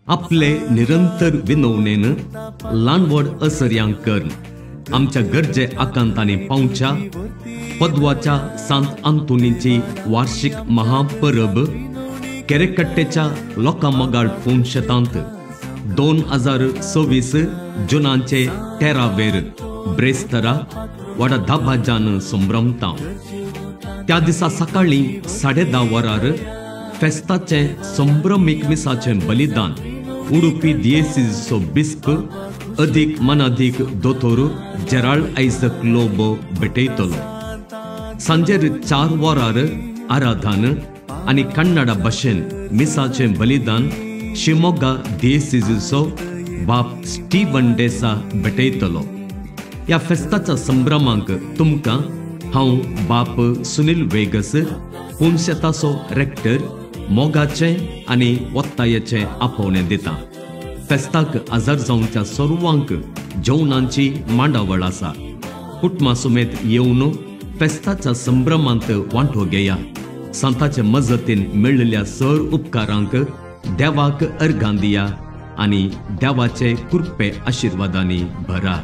आपले निरंतर विनवणेन ल्हानवड असर्यांक कर आमच्या गरजे आकांतांनी पावच्या पद्वाच्या सांत आंतोनीची वार्षिक महापरब केरेकट्टेच्या लोकांमगाळ पोंशेतांत 2026 जुनाचे 13 ब्रेस्तरा वडा धाबाजान संभ्रमता। त्या दिसा सकाळी 10:30 वरार फेस्ताचे संभ्रमीक मिसाचे बलिदान उडुपी दिएसीसो बिस्प अधिक मनाधिक दोतोर जेराल्ड आयझक लोबो भेटयतलो। सांजेर 4 वरार आराधन आनी कन्नडा भाशेन मिसाचे बलिदान शिवमोग्गा दिएसीसो बाप स्टीवन डेसा भेटयतलो। या फेस्ताच्या संभ्रमांक तुमकां हांव बाप सुनील वेगस पोंशेताचो रेक्टर मोगाचे आनी वत्तायेचे आपोवणें दिता। फेस्ताक हजर जावच्या सर्वांक जेवणांची मांडावळ आसा। कुटुंबा समेत येवन फेस्ताच्या संभ्रमांत वांटो घेया। संताचे मजतीन मेळिल्ल्या सर उपकारांक देवाक अर्घां दिया आनी देवाचे कृपे आशिर्वादांनी भरा।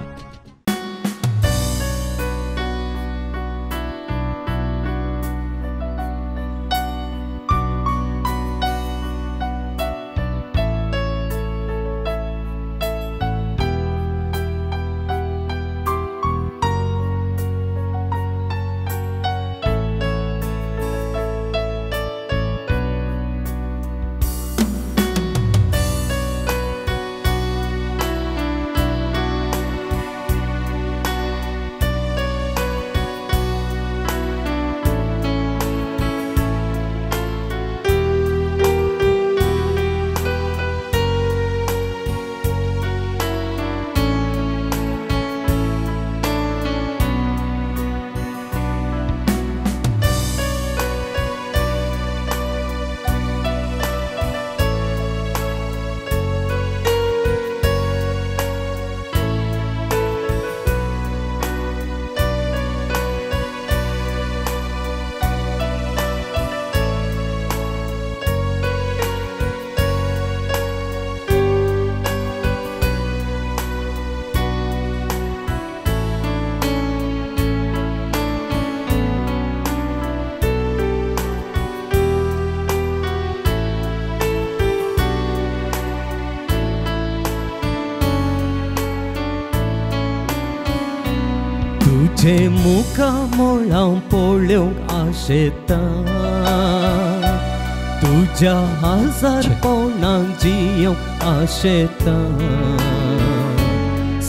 तुझे मुखा मोळां पळोवंक आशेता तुझ्या 1000 पावलांक जियोंक आशेता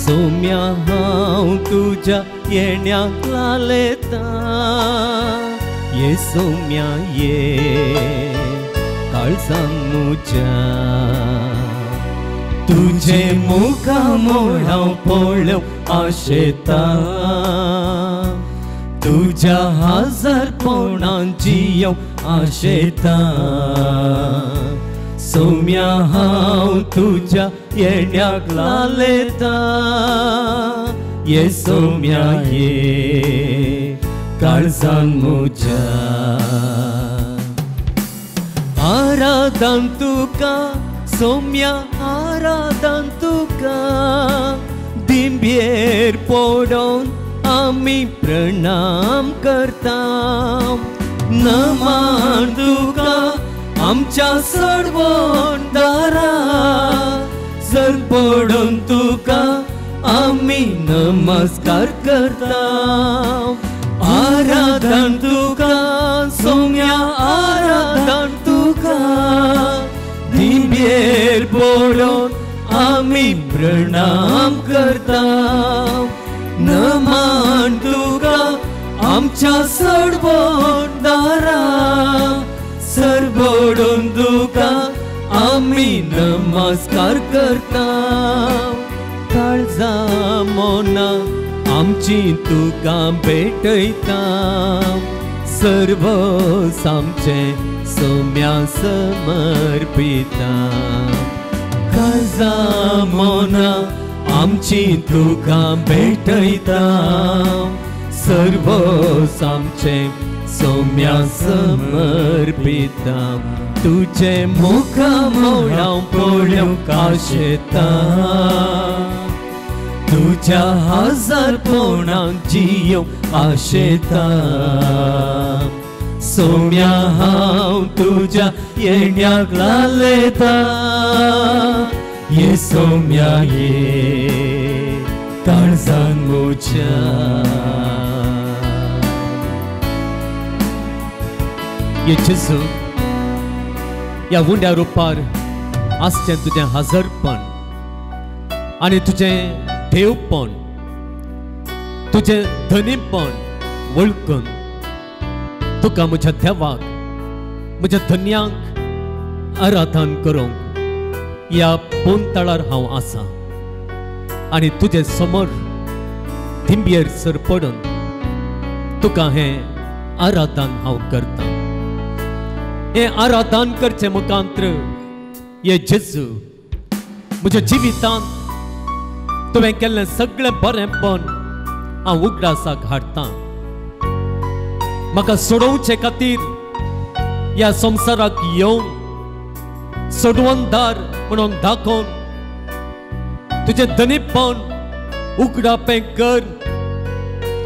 सोम्या हांव तुझ्या येण्याक लालेता ये सोम्या ये काळजांत म्हज्या तुझे मुखा मोळां पळोवंक आशेता तुझ्या 1000 पावलांक जियोंक आशेता सोम्या हांव तुझ्या येण्याक लालेता ये सोम्या ये काळजांत म्हज्या आराधन तुका सोम्या आराधन तुका दिंबेर पडोवन आमी प्रणाम करता नमन तुका आमच्या सडवण दारा सर पडोवन तुका आमी नमस्कार करता आराधन तुका सोम्या आराधन तुका दिंबेर पडोवन आमी प्रणाम करता नमन तुका आमच्या सडवण दारा सर पडोवन तुका आमी नमस्कार करता काळजां मोना आमची तुका भेटयता सर्व आमचे सोम्या समर्पिता काळजां मोना आमची तुका भेटयता सर्व आमचे सोम्या समर्पिता तुझे मुख मोळां पळोवंक काशेता तुझ्या हजारपणांत जियोंक आशेता सोम्या हांव तुझ्या येण्याक लालयता ये सोम्या ये काळजान म्हज्या ये जेजू या उंड्या रुपार आसचें तुझें हजरपण आनी तुझें देवपण तुझें धनीपण वळखून तुका म्हज्या देवाक म्हज्या धन्यांक आराधन करूंक या पोंतळार हांव आसा आनी तुजे समोर थिंबयेर सर पडून तुका हें आराधन हांव करता हे आराधन करचे मुखांतर ये जेजू म्हज्या जिवितांत तुवें केल्लें सगळें बरेंपण हांव उगडासाक हाडटां म्हाका सोडोवचे खातीर या संवसाराक येवन सोडवणदार म्हणून दाखोवन तुजें धनीपण उगडापें कर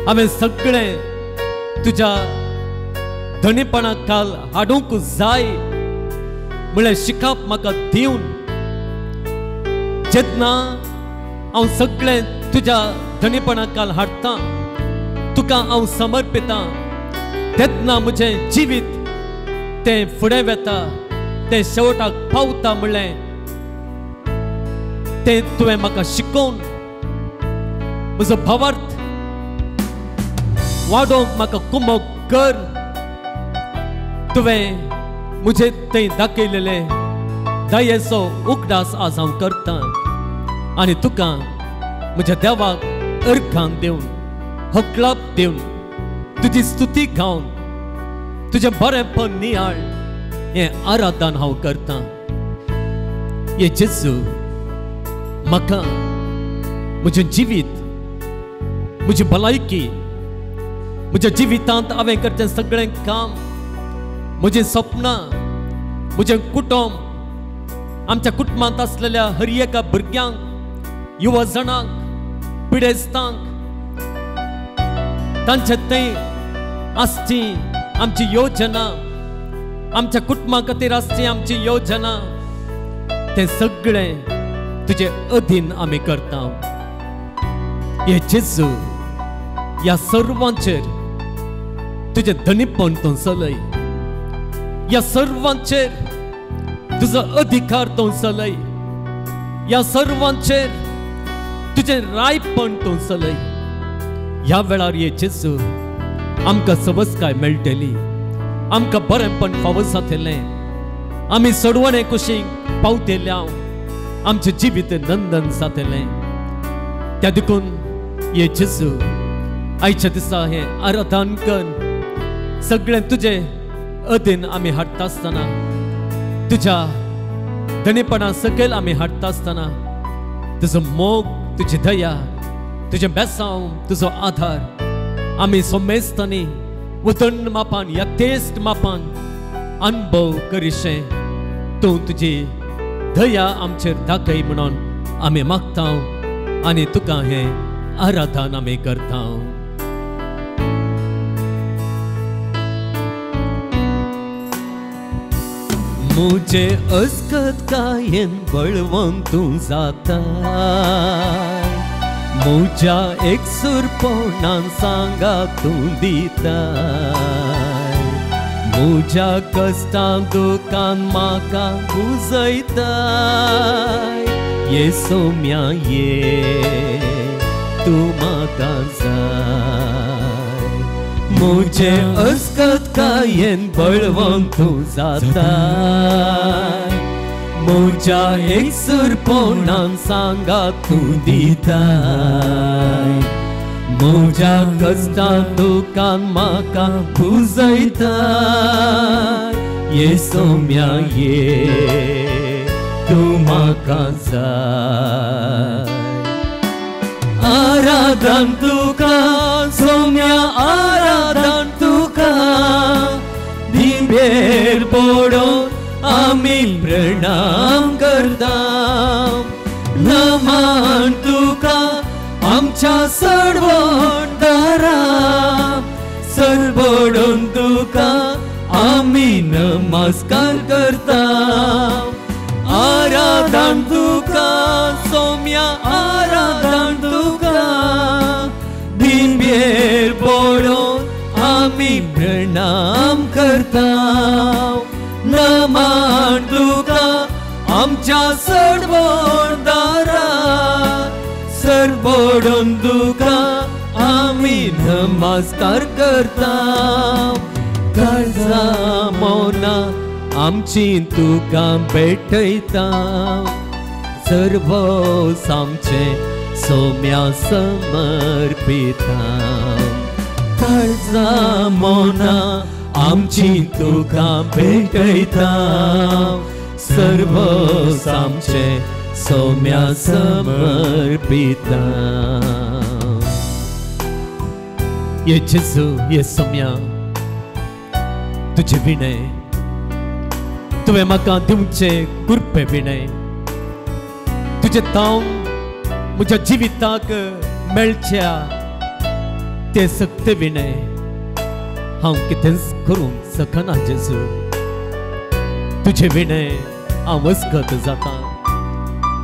हांवें सगळें तुज्या धनीपणा खाल हाडूंक जाय म्हळ्यार शिकप म्हाका दिवन जेन्ना हांव सगळें तुज्या धनीपणा खाल हाडटां तुका हांव समर्पितां तेन्ना म्हजें जिवीत तें फुडें वेता तें शेवटाक पावता म्हणलें तें तुवें म्हाका शिकोवन म्हजो भावार्थ वाडोवंक म्हाका कुमक कर तुवें म्हजें थंय दाखयलेलें दयेचो उगडास आज हांव करतां आनी तुका म्हज्या देवाक अर्घान दिवन हकलाप दिवन तुजी स्तुती गावन तुजें बरेंपण नियाळ हें आराधन हांव करतां ये जेजू म्हाका म्हजें जिवीत म्हजी भलायकी म्हज्या जिवितांत हांवें करचें सगळें काम म्हजीं सपनां म्हजें कुटुंब आमच्या कुटुंबांत आसलेल्या हर एका भुरग्यांक युवा जाणांक पिडेस्तांक तांचे थंय आसची आमची योजना आमच्या कुटुंबा खातीर आसची आमची योजना तें सगळें तुजे अधीन आमी करता हे जेजू या सर्वांचेर तुजें धनीपण तूं चलय या सर्वांचेर तुजो अधिकार तूं चलय या सर्वांचेर तुजें रायपण तूं चलय ह्या वेळार ये जेजू आमकां सबस्काय मेळटली आमकां बरेंपण फावो जातलें आमी सोडवणे कुशीक पावतले आमचें जिवीत नंदन जातलें त्या देखून ये जेजू आयच्या दिसा हें आराधन कर सगळें तुजें अधीन आमी हाडटा आसतना तुज्या धनीपणा सकयल आमी हाडटा आसतना तुजो मोग तुजी दया तुजें बेसांव तुजो आधार आमी सोमेस्तांनी वतन मापान यथेश्ट मापान अनुभव करीशें तूं तुजी दया आमचेर दाखय म्हणून आमी मागता आनी तुका हें आराधन आमी करता मुझे अस्कत कायेन बळवंक तूं जाता मुझ्या एकसुरपणान सांगा तूं दिता मुझ्या कष्टां दुखान म्हाका उजयता ये सोम्या ये तूं म्हाका जाय मुझे अस्कत कायेन बळवंक तूं जाता मुझ्या एकसुरपणान सांगा तूं दिता मुझ्या कष्टां दुखान म्हाका उजयता ये सोम्या ये तूं म्हाका जाय आराधन तुका सोम्या आराधन तुका आमी प्रणाम करता नमान तुका आमच्या सरवंतारा सरबडून तुका आमी नमस्कार करता आराधन तुका सौम्या आराधन तुका दिव्येर पडून आमी प्रणाम करता नमान तुका आमच्या सरवंतारा सरबडून तुका आमी नमस्कार करता काळजा मौना आमची तुका भेटयता सर्व आमचे सौम्या समर्पिता काळजा मौना आमची तुका भेटयता सर्व आमचे सौम्या समर्पिता ये जेजू ये सौम्या तुझे विनय तुवें म्हाका दिवचे कृपे विनय तुझे तावन म्हज्या जिविताक मेळच्या ते सक्ते विनय हांव कितेंच करूंक सकना जेजू तुझे विनय हांव वस्कत जाता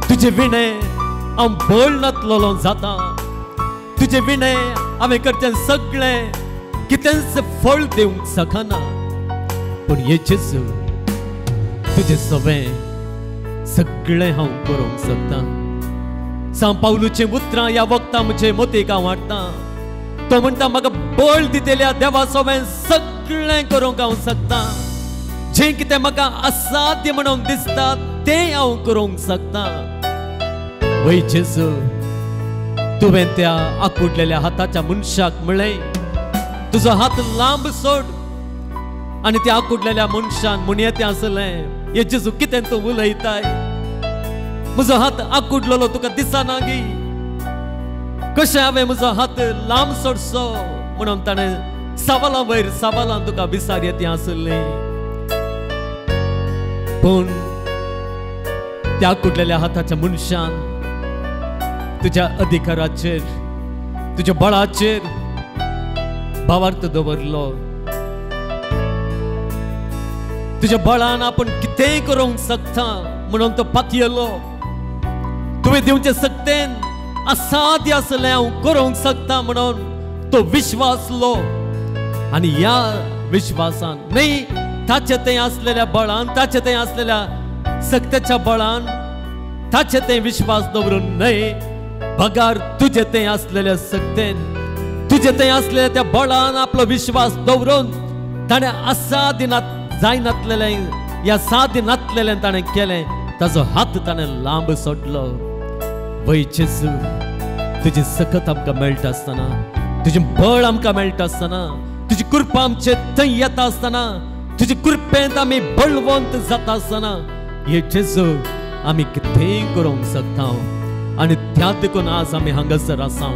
तुझे विनय हांव बोल नातलोलो जाता तुझे विनय हांवें करचें सगळें कितेंच फळ दिवंक सकना पूण ये जेजू तुझे सगळें हांव करूंक शकता सांग पावलूचें उतरां ह्या वखदां म्हजे मोतीक हांव हाडटा तो म्हणटा म्हाका बळ दितेल्या देवा सोबें सगळें करूंक हांव शकता जें कितें म्हाका असाध्य म्हणून दिसता तें हांव करूंक शकता वय जेजू तुवें त्या आकुडलेल्या हाताच्या मनशाक म्हळें तुजो हात लांब सोड आनी त्या आकुडलेल्या मनशान म्हणयेतें आसलें हे जेजू कितें तूं उलयताय म्हजो हात आकुडलेलो तुका दिसना गी कशें हांवें म्हजो हात लांब सोडचो म्हणून ताणें सवालां वयर सवालां तुका विचारयेतें आसलें पूण त्या आकुडलेल्या हाताच्या मनशान तुझ्या अधिकाराचेर तुझ्या बळाचेर भावार्थ दवरलो तुझ्या बळान आपण कितेंय करूंक शकता म्हणून तो पातयेलो तुवें दिवचें सक्तेन असाध्य आसलें हांव करूंक शकता म्हणून तो विश्वासलो आनी ह्या विश्वासान न्ही ताचे थंय आसलेल्या बळान ताचे थंय आसलेल्या सक्तेच्या बळान ताचे थंय विश्वास दवरून न्ही भगार तुझे थंय आसलेल्या सक्तेन तुझे थंय आसलेल्या त्या बळान आपलो विश्वास दवरून ताणें असाध्य जायनातलेलें ह्या साध्य नातलेलें ताणें केलें ताजो हात ताणें लांब सोडलो वय जेजू तुजी सकत आमकां मेळटा आसतना तुजें बळ आमकां मेळटा आसतना तुजी कृपा आमचे थंय येता आसतना तुजे कृपेंत आमी बळवंत जाता आसतना हे जेजू आमी कितेंय करूंक शकता आनी त्या देखून आज आमी हांगासर आसा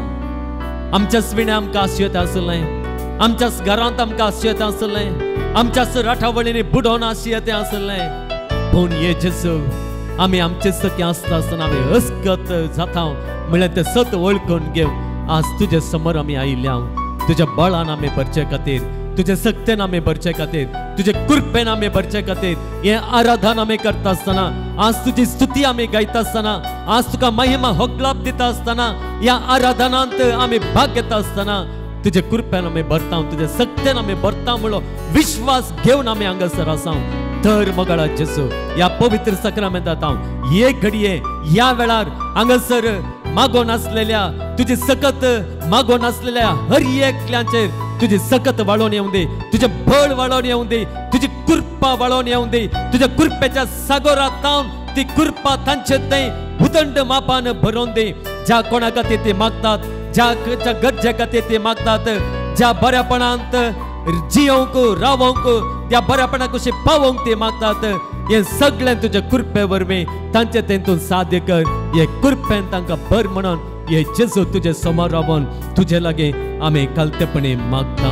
आमच्याच विणे आमकां आशयता आसलें आमच्याच घरांत आमकां आशयता आसलें आमच्याच राठावळींनी बुडोवन आशयतें आसलें पूण हे जेजू आमी आमचे सख्या आसता आसतना आमी अस्कत जाता म्हळ्यार तें सत वळखून घेवन आज तुजे समोर आमी आयिल्ल्या तुज्या बळान आमी भरचे खातीर तुजे सक्तेन आमी भरचे खातीर तुजे कृपेन आमी भरचे खातीर हे आराधन आमी करता आसतना आज तुजी स्तुती आमी गायता आसतना आज तुका महिमा होगलाप दिता आसतना ह्या आराधनांत आमी भाग घेता आसतना तुजे कृपेन आमी भरता तुजे सक्तेन आमी भरता म्हणून विश्वास घेवन आमी हांगासर आसा तर मोगाळा जेजू ह्या पवित्र सक्रामेंतांत हांव हे घडये ह्या वेळार हांगासर मागोन आसलेल्या तुजी सकत मागोन आसलेल्या हर एकल्याचेर तुजी सकत वाळोवन येवं दी तुजे बळ वाळोवन येवं दी तुजी कृपा वाळोवन येवं दी तुज्या कृपेच्या सागरांत तावन ती कृपा तांचे थंय उदंड मापान भरोवन दी ज्या कोणा खातीर ती मागतात ज्या गरजे खातीर ती मागतात ज्या बऱ्यापणांत जियोंक रावोंक त्या बऱ्यापणा कशें पावोंक ती मागतात हे सगळें तुज्या कृपे वरवीं तांचे तेतून साध्य कर हे कृपेन तांकां बर म्हणून हे जेजू तुजे समोर रावून तुजे लागीं आमी कालतेपणी मागता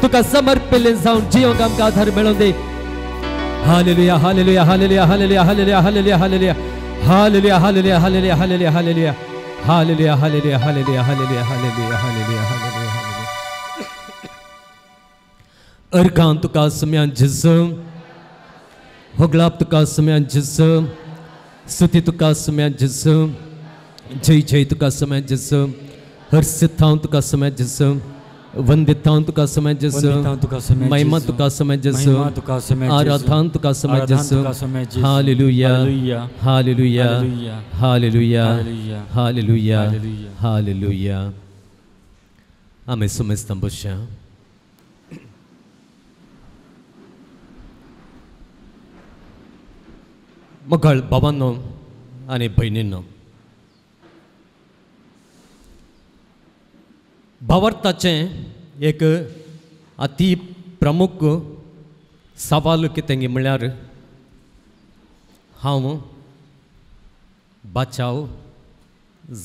तुका समर्पिल्ले जावन जियोंक आमकां आधार मेळोवन दी. Hallelujah hallelujah hallelujah hallelujah hallelujah hallelujah hallelujah hallelujah hallelujah hallelujah hallelujah hallelujah hallelujah hallelujah hallelujah hallelujah hallelujah hallelujah hallelujah. अर्गां तुका सम्यान जेजू, होगलाप तुका सम्यान जेजू, स्तुति तुका सम्यान जेजू, जय जय तुका सम्यान जेजू, हर्षितां तुका सम्यान जेजू, वंदितां तुका सम्यान जेजू, महिमा तुका सम्यान जेजू, आराधना तुका सम्यान जेजू. Hallelujah hallelujah hallelujah hallelujah hallelujah. आमी सुमेस्तां बसया. मगळ बाबांनो आनी भयणींनो, भावार्थाचें एक अति प्रमुख सवाल कितें म्हळ्यार हांव बचाव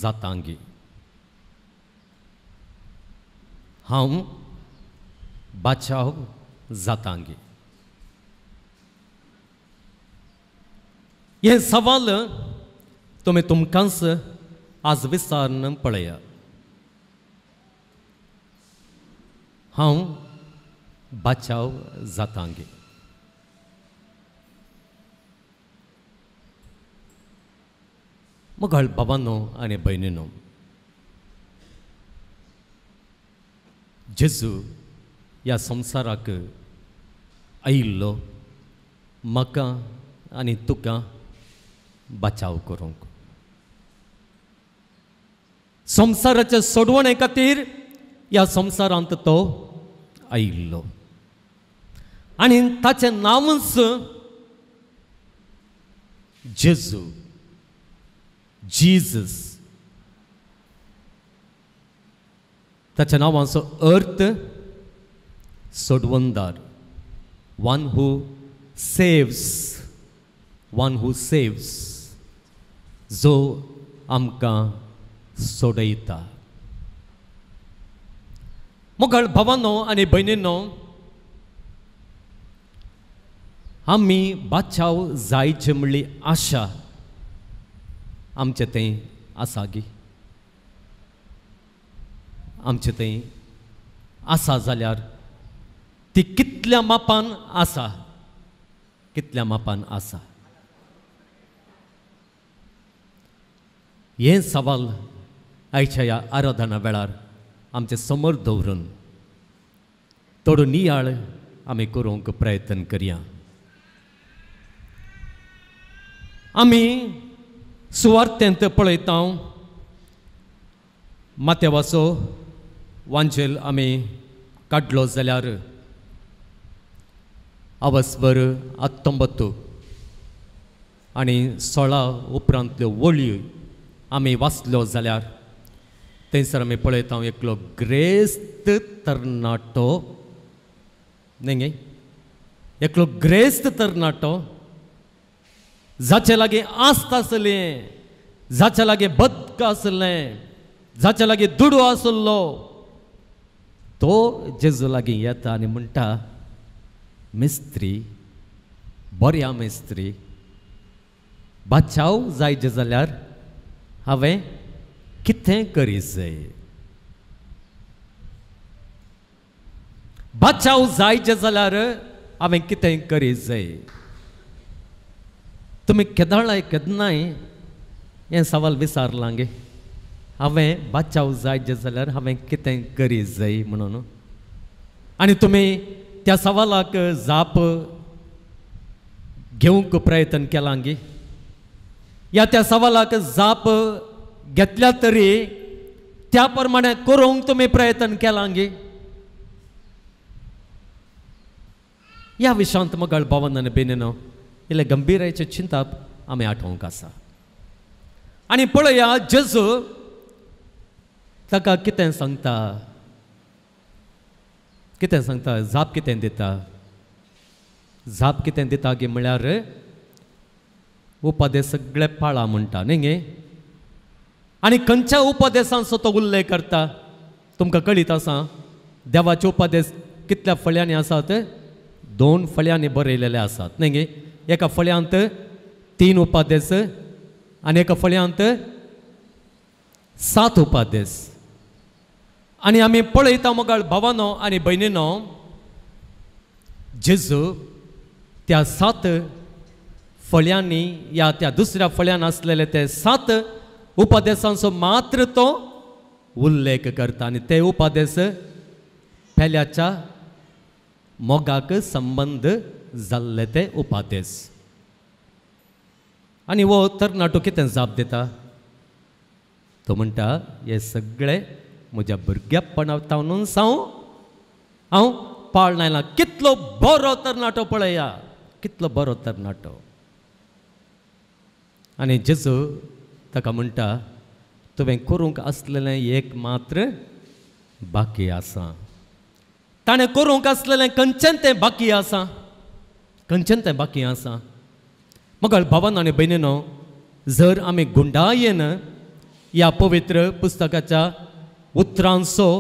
जातांगी. हांव बचाव जातांगी. हे सवाल तुम्ही तुमकांच आज विचारून पळया. हांव बचाव जातांगी. मगळ बाबांनो आनी भयणींनो, जेजू ह्या संवसाराक आयिल्लो म्हाका आनी तुका बचाव करूंक. संवसाराचे सोडवणे खातीर ह्या संवसारांत तो आयिल्लो आनी ताचें नांवच जेजू, जीजस. ताच्या नांवाचो अर्थ सोडवणदार, one who saves, one who saves, जो आमकां सोडयता. मगळ भावांनो आनी भयणींनो, आमी बचाव जायचे म्हणली आशा आमचे थंय आसा गी. आमचे थंय आसा जाल्यार ती कितल्या मापान आसा, कितल्या मापान आसा. हे सवाल आयच्या ह्या आराधना वेळार आमचे समोर दवरून थोडो नियाळ आमी करूंक प्रयत्न करया. आमी सुवार्थेंत पळयता माथेवाचो वांचेल आमी काडलो जाल्यार अवस्वर 19 आनी 16 उपरांतल्यो वळयो आमी वाचल्यो जाल्यार थंयसर आमी पळयता एकलो ग्रेस्त तरणाटो, न्ही एकलो ग्रेस्त तरणाटो जाचे लागीं आस्त आसलें, जाचे लागीं बदक आसलें, जाचे लागीं दुडू आसलो, तो जेजू लागीं येता आनी म्हणटा, मिस्त्री, बऱ्या मिस्त्री, बचाव जायचे जाल्यार हांवें कितें करी जाय. बचाव जायचे जाल्यार हांवें कितें करी जाय. तुमी केन्नाय हें सवाल विचारलां गे, हांवें बचाव जायचे जाल्यार हांवें कितें करी जाय म्हणून. आनी तुमी त्या सवालाक जाप घेवंक प्रयत्न केला गे, या त्या सवालाक जाप घेतल्या तरी त्या प्रमाणे करूंक तुमी प्रयत्न केला गे. ह्या विशयांत मगळ भावांनो आनी भयणींनो, इल्ले गंभीरायेची चिंता आमी आठोवंक आसा. आनी पळया जेजू ताका कितें सांगता, कितें सांगता, जाप कितें दिता. जाप कितें दिता गे म्हळ्यार उपादेश सगळे पाळा म्हणटा न्ही गे. आनी खंयच्या उपादेशांचो तो उल्लेख करता तुमकां कळीत आसा. देवाचे उपादेश कितल्या फळ्यांनी आसात 2 फळ्यांनी बरयलेले आसात न्ही गे एका फळ्यांत 3 उपादेश आनी एका फळ्यांत 7 उपादेश आनी आमी पळयता मोगाळ भावानो आनी भयणीनो जेजू त्या 7 फळ्यांनी या त्या दुसऱ्या फळ्यान आसलेले ते 7 उपादेशांचो मात्र तो उल्लेख करता आनी ते उपादेश पेल्याच्या मोगाक संबंध जाल्ले ते उपादेश आनी वो तरणाटो कितें जाप दिता तो म्हणटा हे सगळे म्हज्या भुरगेपणांतून हांव पाळून आयलां कितलो बरो तरणाटो पळया कितलो बरो तरणाटो आनी जेजू ताका म्हणटा तुवें करूंक आसलेलें एक मात्र बाकी आसा ताणें करूंक आसलेलें खंयचें तें बाकी आसा खंयचें तें बाकी आसा मोगाळ भावांनो आनी भयणीनो जर आमी गुंडायेन ह्या पवित्र पुस्तकाच्या उतरांचो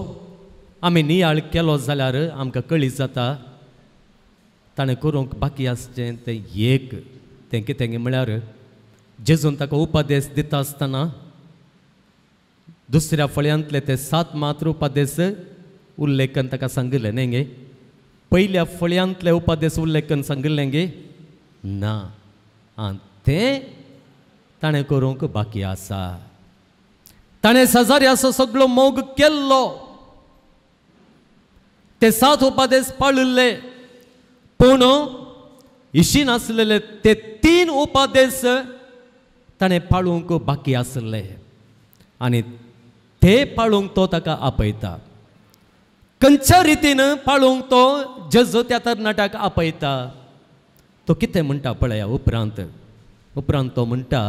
आमी नियाळ केलो जाल्यार आमकां कळीत जाता ताणें करूंक बाकी आसचें तें एक तें कितें म्हळ्यार जेजून ताका उपादेश दिता आसतना दुसऱ्या फळ्यांतले ते 7 मात्र उपादेश उल्लेखन ताका सांगले न्ही गे पयल्या फळ्यांतले उपादेश उल्लेखन सांगले गे ना तें ताणें करूंक बाकी आसा ताणें सजाऱ्याचो सगळो मोग केल्लो ते 7 उपादेश पाळिल्ले पूण इशीन आसलेले ते 3 उपादेश ताणें पाळूंक बाकी आसले आनी ते पाळूंक तो ताका आपयता खंयच्या रितीन पाळूंक तो जेजू त्या तरणाट्याक आपयता तो कितें म्हणटा पळया उपरांत तो म्हणटा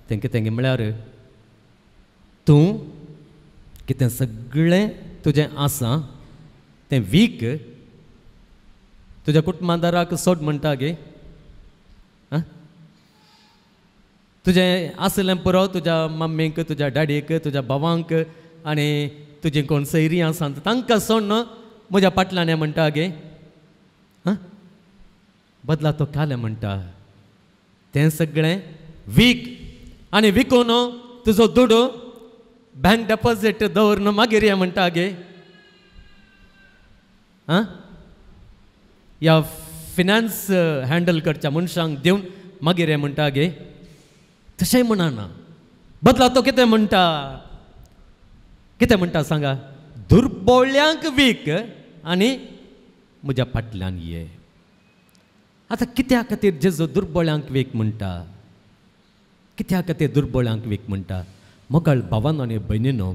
तें कितें म्हळ्यार तूं कितें सगळें तुजें आसा तें वीक तुज्या कुटुंबादाराक सोड म्हणटा गे तुजें आसलें पुरो तुज्या मम्मीक तुज्या डॅडीक तुज्या भावांक आनी तुजी कोण सैरी आसा तांकां सोड न्हू म्हज्या फाटल्यान म्हणटा गे बदला तो कालें म्हणटा तें सगळें वीक आनी विकून तुजो दुडू बँक डेपॉझीट दवरून मागीर हें म्हणटा गे ह्या फिनान्स हँडल करच्या मनशांक दिवन मागीर हें म्हणटा गे तशें म्हणना बदला तो कितें म्हणटा सांगा दुर्बळ्यांक वीक आनी म्हज्या फाटल्यान ये आतां कित्या खातीर जेजू दुर्बळ्यांक वीक म्हणटा कित्या खातीर दुर्बळ्यांक वीक म्हणटा मोगाळ भावांनो आनी भयणीनो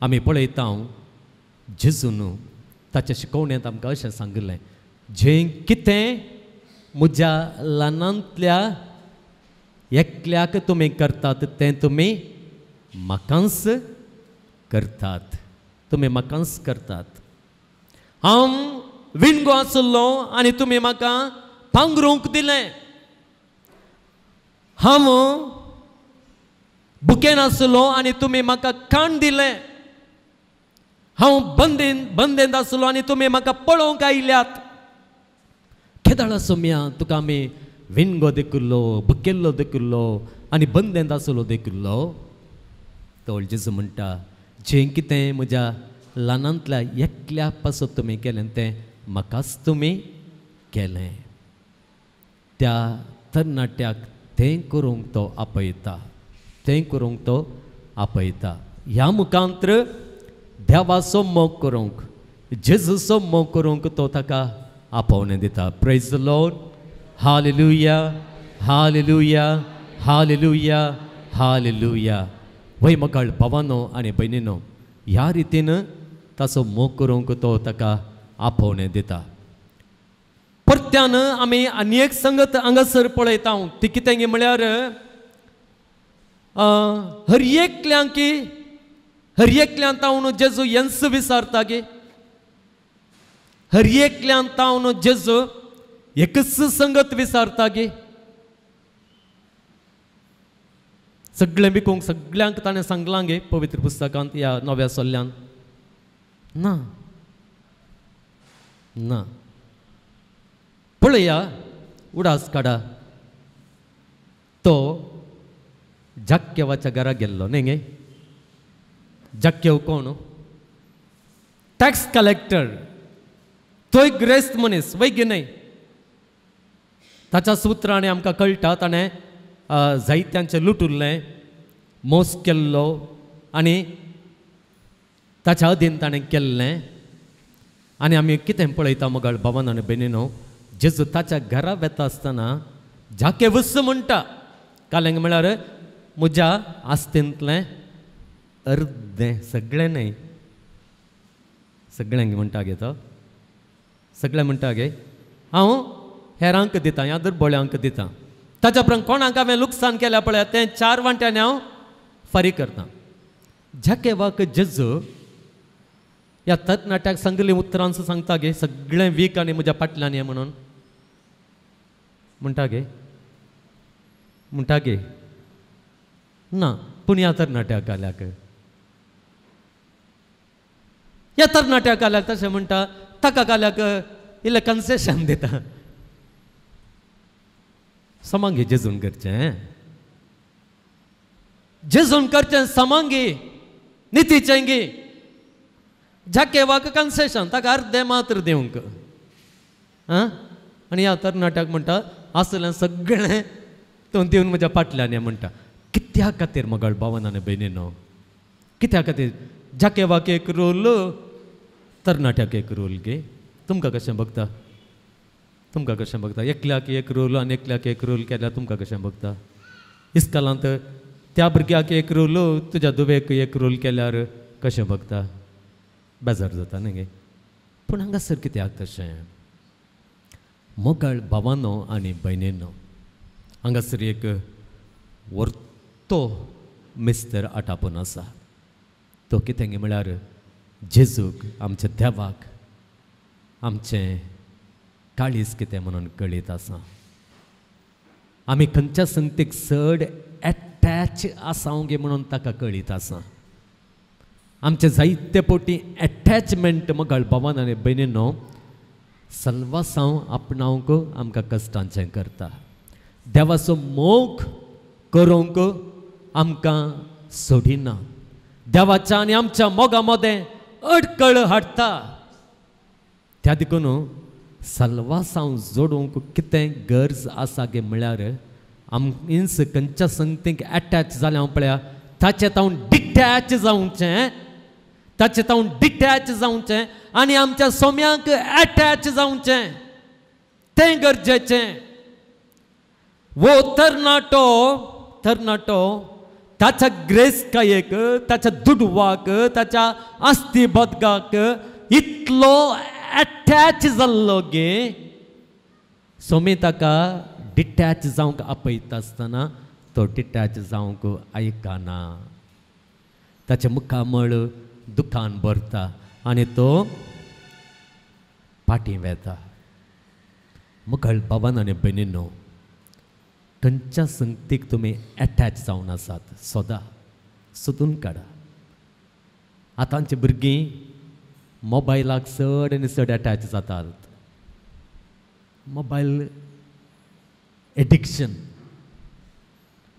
आमी पळयता जेजून ताच्या शिकवण्यांत आमकां अशें सांगलें जें कितें म्हज्या ल्हानांतल्या एकल्याक तुमी करतात तें तुमी म्हाकाच करतात तुमी म्हाकाच करतात हांव विणगो आसलो आनी तुमी म्हाका पांगरूंक दिलें हांव बुकेन आसलो आनी तुमी म्हाका खाण दिलें हांव बंदेंत आसलो आनी तुमी म्हाका पळोवंक आयल्यात केदाळ सोम्या तुका आमी विणगो देखुल्लो बुकेल्लो देखुल्लो आनी बंदेंत आसलो देखुल्लो तो जेजू म्हणटा जें कितें म्हज्या ल्हानांतल्या एकल्या पासून तुमी केलें तें म्हाकाच तुमी केलें त्या तरणाट्याक तें करूंक तो आपयता ह्या मुखांत्र देवाचो मोग करूंक जेजूचो मोग करूंक तो ताका आपोवणें दिता praise the lord hallelujah hallelujah hallelujah hallelujah वय मोगाळ भावांनो आनी भयणीनो ह्या रितीन ताचो मोग करूंक तो ताका आपोवणें दिता परत्यान आमी आनी एक संगत हांगासर पळयता ती कितें म्हळ्यार हर एकल्यांत हांव जेजू येन्स विचारता गे हर एकल्यांत हांव जेजू एकच संगत विचारता गे सगळें विकूंक सगळ्यांक ताणें सांगलां गे पवित्र पुस्तकांत ह्या नव्या सोल्ल्यान ना ना पळया उडास काडा तो जाक्यवाच्या घरा गेल्लो न्ही गे जाक्यव कोण टॅक्स कलेक्टर तो एक ग्रेस्त मनीस वै गे नाही ताच्या सुत्रांनी आमकां कळटा ताणें जायत्यांचें लुटुल्लें मोस केल्लो आनी ताच्या अधीन ताणें केल्लें आनी आमी कितें पळयता मोगाळ भावान आनी भयणीनो जेजू ताच्या घरा वेता आसतना जाके वस म्हणटा कालेंग म्हळ्यार म्हज्या आस्तींतलें अर्दें सगळें न्हय सगळ्यांक म्हणटा गे तो सगळें म्हणटा गे हांव हेरांक दितां या दुर्बळ्यांक दितां ताच्या उपरांत कोणाक हांवें लुकसाण केल्या पळय तें 4 वांट्यांनी हांव फारीक करतां जाके वाक जेजू ह्या तरणाट्याक सांगली उतरां सांगता गे सगळें वीक आनी म्हज्या फाटल्यान ये म्हणून म्हणटा गे ना पूण ह्या तरणाट्याक घाल्याक ह्या तरणाट्याक घाल्याक तशें म्हणटा ताका घाल्याक इल्लें कन्सेशन दिता समांगी जेजून करचें जेजून करचें समांगी नितीचें गे जाके वाक कन्सेशन ताका अर्दें मात्र दिवंक आनी ह्या तरणाट्याक म्हणटा असलें सगळें तो दिवन म्हज्या फाटल्यान म्हणटा कित्या खातीर मोगाळ भावान आनी भयणीनो कित्या खातीर जाके वाक एक रोल तरणाट्याक एक रोल गे तुमकां कशें भगता तुमकां कशें भगता एकल्याक एक रोल आनी एकल्याक एक रोल केल्यार तुमकां कशें भगता इस्कालांत त्या भुरग्याक एक रोल तुज्या दुवेक एक रोल केल्यार कशें भगता बेजार जाता न्ही गे पूण हांगासर कित्याक तशें मोगाळ भावानो आनी भयणीनो हांगासर एक वर्तो मिस्तर आटापून आसा तो कितें गे म्हळ्यार जेजूक आमच्या देवाक आमचें काळीज कितें म्हणून कळीत आसा आमी खंयच्या संगतीक चड एटॅच आसांव गे म्हणून ताका कळीत आसा आमचे जायते पोटी एटॅचमेंट मोगाळ भावान आनी भयणीनो सल्वासांव आपणावंक आमकां कश्टांचें करता देवाचो मोग करूंक आमकां सोडिना देवाच्या आनी आमच्या मोगा मदें अडकळ हाडटा त्या देखून सल्वासांव जोडूंक कितें गरज आसा गे म्हळ्यार आमीच खंयच्या संगतीक एटॅच जाल्या पळया ताचे तावन डिटॅच जावचें ताचे तावन डिटॅच जावचें आनी आमच्या सोम्यांक एटॅच जावचें तें गरजेचें वो तरणाटो ताच्या ग्रेस्कायेक ताच्या दुडवाक ताच्या आस्ती बदगाक इतलो एटॅच जाल्लो गे सोमी ताका डिटॅच जावंक आपयता आसतना तो डिटॅच जावंक आयकना ताचे मुखामळ दुखान भरता आनी तो फाटीं वेता मुखार भावान आनी भयणीनो खंयच्या संगतीक तुमी एटॅच जावन आसात सदां सोदून काडा आतांची भुरगीं मोबायलाक चड आनी चड एटॅच जातात मोबायल एडिक्शन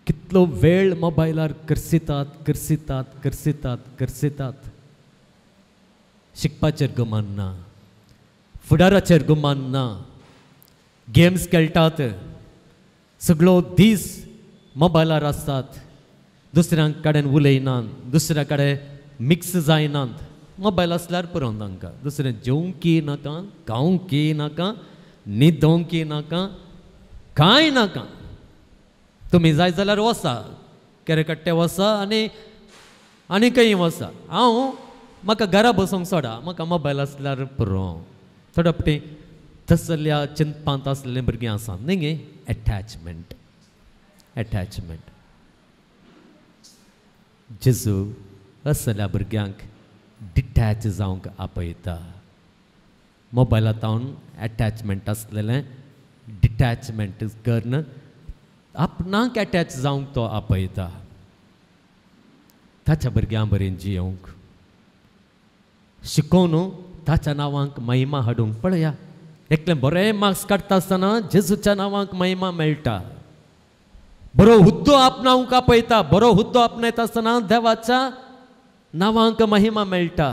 कितलो वेळ मोबायलार करसितात शिकपाचेर गुमान ना फुडाराचेर गुमान ना गेम्स खेळटात सगळो दीस मोबायलार आसतात दुसऱ्यां कडेन उलयनात दुसऱ्या कडेन मिक्स जायनात मोबायल आसल्यार पुरो तांकां दुसरें जेवंकी नाका खावंकी नाका न्हिदोंकी नाका कांय नाका तुमी जाय जाल्यार वसा केरेकट्टे वसा आनी खंय वसा हांव म्हाका घरा बसूंक सोडा म्हाका मोबायल आसल्यार पुरो थोडे फावटी तसल्या चिंतांत आसलेलीं भुरगीं आसात न्ही गे एटॅचमेंट जेजू असल्या भुरग्यांक डिटॅच जावंक आपयता मोबायलांत एटॅचमेंट आसलेलें डिटॅचमेंट करन आपणाक एटॅच जावंक तो आपयता ताच्या भुरग्यां बरें जियोंक शिकोवन ताच्या नांवांक महिमा हाडूंक पळया एकले बरे मार्क्स काडटा आसतना जेजूच्या नांवांक महिमा मेळटा बरो हुद्दो आपणावंक आपयता बरो हुद्दो आपणयता आसतना देवाच्या नांवांक महिमा मेळटा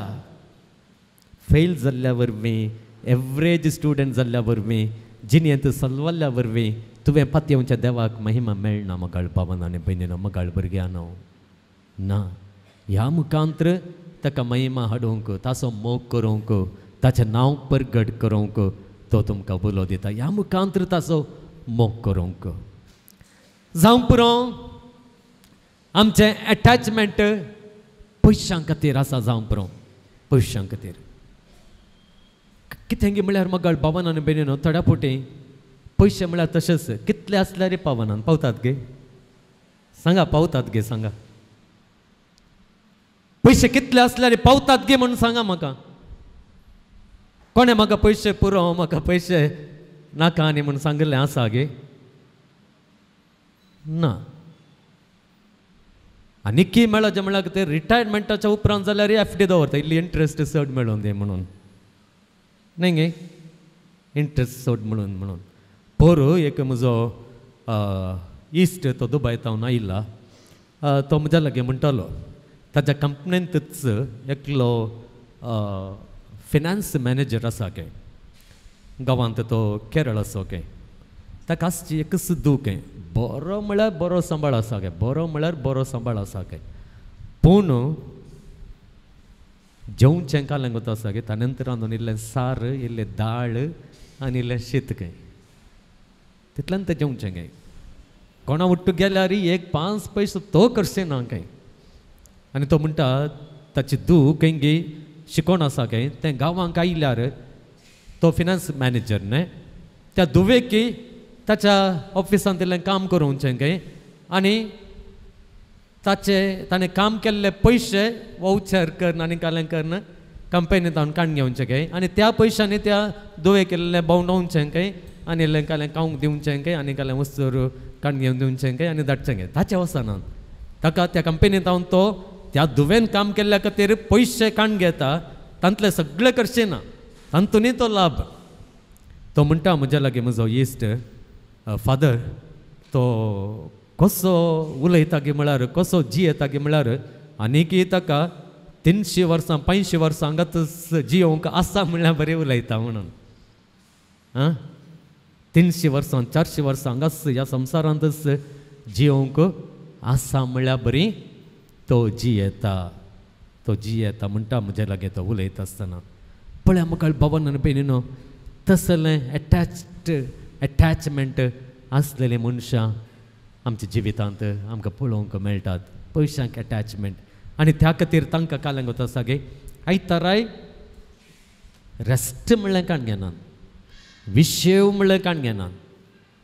फेल जाल्ल्या वरवीं एवरेज स्टुडंट जाल्ल्या वरवीं जिणेंत सलवल्ल्या वरवीं तुवें पातयेवच्या देवाक महिमा मेळना मगाळ भावन आनी भयणीनो मगाळ भुरग्यानो ना ह्या मुखांतर ताका महिमा हाडूंक ताचो मोग करूंक ताचें नांव परगट करूंक तो तुमकां बुलो दिता ह्या मुखांतर ताचो मोग करूंक जावं पुरो आमचें एटॅचमेंट पयशां खातीर आसा जावं पुरो पयशां खातीर कितें गे म्हळ्यार मगाळ भावन आनी भयणीनो थोड्या फावटी पयशे म्हळ्यार तशेंच कितले आसल्यार पावनान पावतात गे सांगा पावतात गे सांगा पयशे कितले आसल्यार पावतात गे म्हणून सांगा म्हाका कोणें म्हाका पयशे पुरो म्हाका पयशे नाका आनी म्हणून सांगलें आसा गे ना आनी मेळचे म्हळ्यार ते रिटायरमेंटाच्या उपरांत जाल्यार एफडी दवरता इल्ली इंट्रस्ट चड मेळोन दी म्हणून न्ही गे इंट्रस्ट चड म्हणून पोर एक म्हजो इश्ट तो दुबयतावन आयिल्ला तो म्हज्या लागीं म्हणटालो ताच्या कंपनींतच एकलो फिनान्स मॅनेजर आसा काय गांवांत तो केरळ असो काय ताका आसची एकच दूख काय बरो म्हळ्यार बरो सांबाळ आसा काय बरो म्हळ्यार बरो सांबाळ आसा काय पूण जेवचें कालांक वता आसा गे ताने नंतर रांदून इल्लें सार इल्लें दाळ आनी इल्लें शीत काय तितल्यान तें जेवचें काय कोणा उट्ट गेल्यार एक 5 पयसो तो करचें ना काय आनी तो म्हणटा ताची धूव खंय शिकोण आसा काय तें गांवांक आयल्यार तो फिनान्स मॅनेजर न्ही त्या धुवेक ताच्या ऑफिसांत इल्लें काम करूंचें काय आनी ताणें काम केल्ले पयशे वाउचर करन आनी कालें करन कंपनींत हांव काडून घेवचें काय आनी त्या पयशांनी त्या धुवेक इल्लें भोंवडावचें काय आनी इल्लें कालें खावंक दिवचें काय आनी कालें वस्तूर काडून घेवन दिवचें काय आनी धाडचें काय ताचें वचना ताका त्या कंपनींत हांव तो त्या धुवेन काम केल्ल्या खातीर पयशे काडून घेता तांतले सगळे करचें ना तांतूनय तो लाभ तो म्हणटा म्हज्या लागीं म्हजो इश्ट फादर तो कसो उलयता गे म्हळ्यार कसो जियेता गे म्हळ्यार आनीकय ताका 300 वर्सां 500 वर्सांगाच जियोंक आसा म्हळ्यार बरें उलयता म्हणून 300 वर्सां 400 वर्सांगाच ह्या संवसारांतच जियोंक आसा म्हळ्यार बरी तो जियेता म्हणटा म्हज्या लागीं तो उलयता आसतना पळय म्हाका भावन आनी भयणीनो तसलें एटॅचमेंट आसलेलीं मनशां आमच्या जिवितांत आमकां पळोवंक मेळटात पयशांक एटॅचमेंट आनी त्या खातीर तांकां कालांक वता आसा गे आयताराय रेस्ट म्हणलें काण घेनात विशेव म्हणलें काण घेनात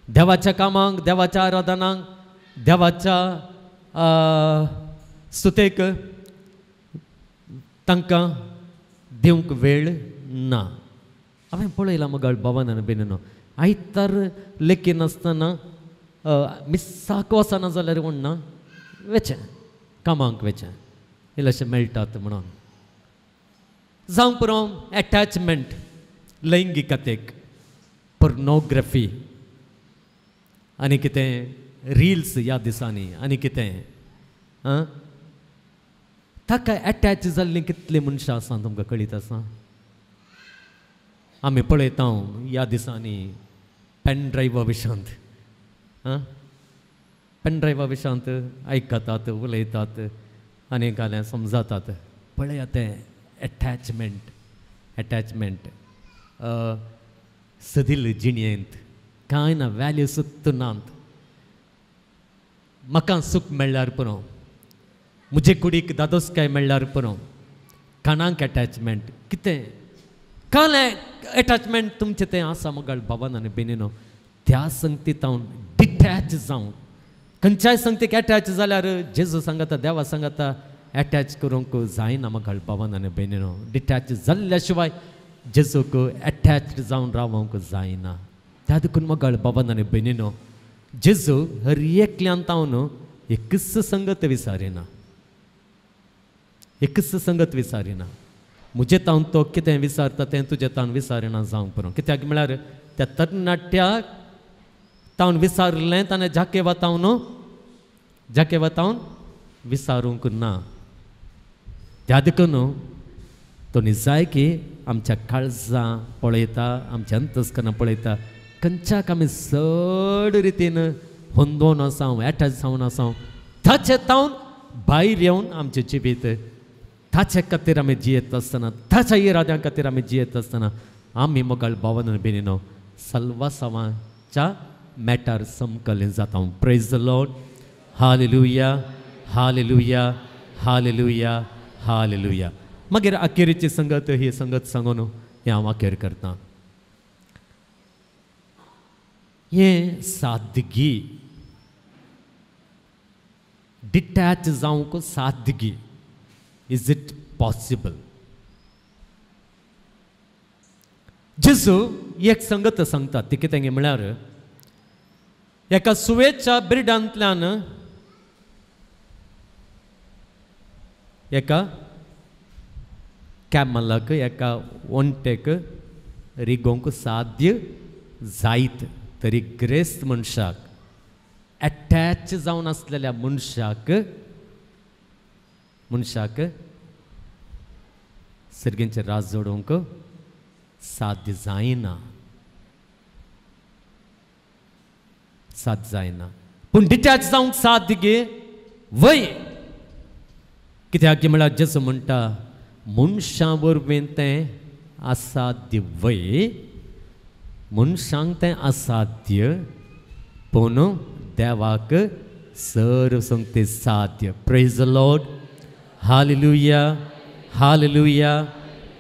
देवाच्या कामांक देवाच्या आराधनांक देवाच्या स्तुतेक तांकां दिवंक वेळ ना हांवें पळयलां मगाळ भावन आनी भयणीनो आयतार लेखी नासतना मिस्साक वचना जाल्यार म्हणना वेचें कामांक वेचें इल्लेशें मेळटात म्हणून जावं पुरो एटॅचमेंट लैंगिकतेक पोर्नोग्राफी आनी कितें रिल्स ह्या दिसांनी आनी कितें ताका एटॅच जाल्लीं कितलीं मनशां आसा तुमकां कळीत आसा आमी पळयता ह्या दिसांनी पेन ड्रायव्हा विशांत पेन ड्रायव्हा विशांत आयकतात उलयतात आनी जाल्यार समजातात पळया तें एटॅचमेंट सदिल्ल जिणेंत कांय ना वॅल्यू सुद्दां नात म्हाका सूख मेळ्ळ्यार पुरो म्हजे कुडीक दादोसकाय मेळ्ळ्यार पुरो कानांक एटॅचमेंट कितें कालें एटॅचमेंट तुमचें तें आसा मगाळ भावन आनी भयणीनो त्या संगतींत हांव डिटॅच जावन खंयच्याय संगतीक एटॅच जाल्यार जेजू सांगता देवा सांगता एटॅच करूंक जायना मगाळ भावन आनी भयणीनो डिटॅच जाल्ल्या शिवाय जेजूक एटॅच जावन रावंक जायना त्या देखून मगाळ भावन आनी भयणीनो जेजू हर एकल्यान तावन एकच संगत विचारिना मुझे तावन तो कितें विचारता तें तुजे तावन विचारना जावंक पुरो कित्याक म्हळ्यार त्या तरणाट्याक तावन विचारलें ताणें जाके वतावन विचारूंक ना त्या देखून तो जाय की आमच्या काळजां पळयता आमच्या अंतस्करणां पळयता खंयच्याक आमी चड रितीन होंदोवन आसां एटॅच जावन आसां ताचे तावन भायर येवन आमचें जिवीत ताचे खातीर आमी जियेत आसतना ताच्या इराद्या खातीर आमी जियेत आसतना आमी मोगाळ भावान बेनिनो सल्वासावाच्या मॅटार समकलें जाता praise the lord hallelujah hallelujah hallelujah hallelujah मागीर अखेरेची संगत ही संगत सांगून हें हांव अखेर करता हें सादगी डिटॅच जावंक सादगी इज इट पॉसिबल जेजू एक संगत सांगता ती कितें म्हळ्यार एका सुवेच्या ब्रिडांतल्यान एका कॅमलाक एका ओंटेक रिगोवंक साध्य जायत तरी ग्रेस्त मनशाक एटॅच जावन आसलेल्या मनशाक सर्गेंचे राज जोडोवंक साध्य जायना पूण डिटॅच जावंक साध्य गे वय कित्याक म्हळ्यार जेजू म्हणटा मनशां वरवीं तें असाध्य वय मनशांक तें असाध्य पूण देवाक सर्व संग तें साध्य praise the lord hallelujah hallelujah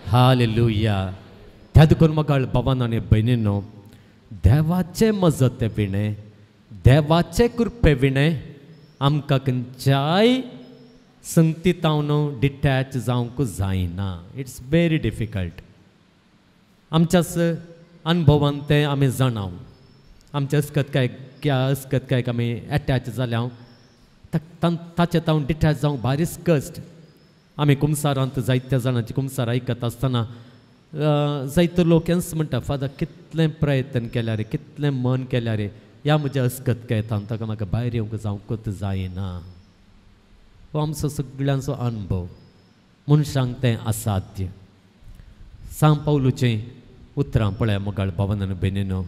hallelujah त्या देखून म्हाका बाबान आनी भयणीनो देवाचे मजत विणे देवाचे कृपे विणे आमकां खंयच्याय संगतीतावन डिटॅच जावंक जायना इट्स व्हेरी डिफिकल्ट आमच्याच अनुभवान तें आमी जाणाव आमच्या अस्कतकायक आमी एटॅच जाल्या ताचे तावन डिटॅच जावंक भारीच कश्ट आमी कुमसारांत जायत्या जाणांची कुमसार आयकत आसतना जायतो लोक हेंच म्हणटा फादर कितलें प्रयत्न केल्या रे कितलें मन केल्या रे ह्या म्हज्या अस्कतकायेंतान ताका म्हाका भायर येवंक जावंकच जायना हो आमचो सगळ्यांचो अनुभव मनशांक तें असाध्य सांग पावलुचें उतरां पळय मोगाळ भावान बेनिनो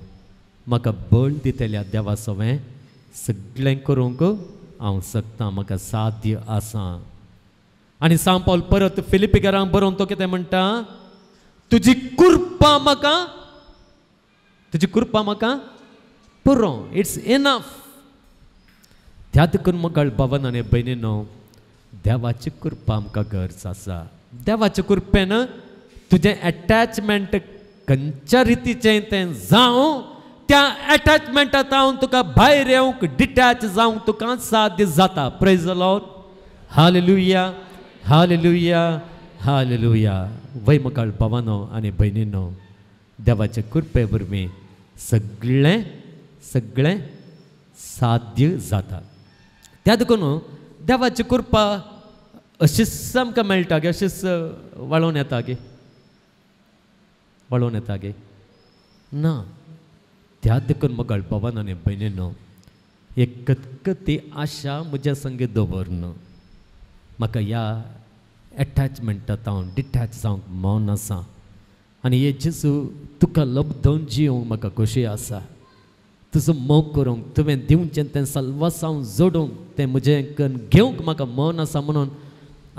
म्हाका बळ दितल्या देवा सवें सगळें करूंक हांव शकता म्हाका साध्य आसा आनी सांग पावल परत फिलिपिकारांक बरोवन तो कितें म्हणटा तुजी कृपा म्हाका पुरो इट्स इनफ त्या देखून मोगाळ भावान आनी भयणीनो देवाची कृपा आमकां गरज आसा देवाचे कृपेन तुजें एटॅचमेंट खंयच्या रितीचें तें जावं त्या एटॅचमेंटांत हांव तुका भायर येवंक डिटॅच जावंक तुका साध्य जाता praise the lord hallelujah hallelujah hallelujah वय मोगाळ भावानो आनी भयणीनो देवाचे कृपे वरवीं सगळें साध्य जाता त्या देखून देवाची कृपा अशीच आमकां मेळटा गे अशीच वळोवन येता गे ना त्या देखून मोगाळ भावान आनी भयणीनो एक खतखती आशा म्हज्या संगी दवरन म्हाका ह्या एटॅचमेंटांत हांव डिटॅच जावंक मौन आसा आनी हे जेजू तुका लबधवन जिवंक म्हाका खोशी आसा तुजो मोग करूंक तुवें दिवचें तें सल्वासांव जोडूंक तें म्हजें घेवंक म्हाका मन आसा म्हणून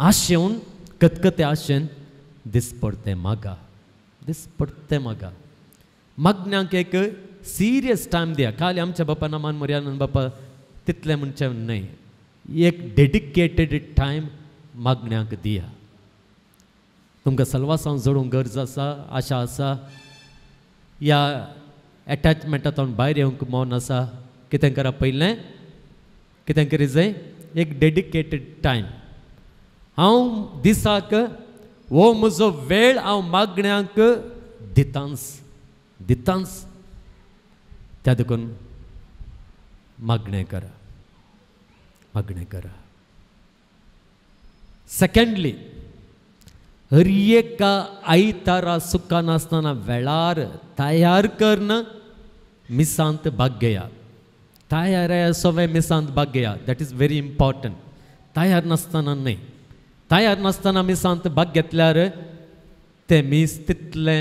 आशेवन खतखते आशेन दिसपडतें मागा मागण्यांक एक सिरियस टायम दिया खाली आमच्या बापा नामान मर्यादन बापा तितलें म्हणचें न्हय एक डेडिकेटेड टायम मागण्यांक दिया तुमकां सल्वासांव जोडूंक गरज आसा आशा आसा ह्या एटॅचमेंटांतून भायर येवंक मौन आसा कितें करा पयलें कितें करी जाय एक डेडिकेटेड टायम हांव दिसाक हो म्हजो वेळ हांव मागण्यांक दितांच त्या देखून मागणें करा सेकंडली हर एका आयतारा सुका नासतना वेळार तयार करणं मिसांत भाग घेया. तयार सवय मिसांत भाग घेया. That is very important. तयार नासतना न्हय. तयार नासतना मिसांत भाग घेतल्यार ते मीस तितले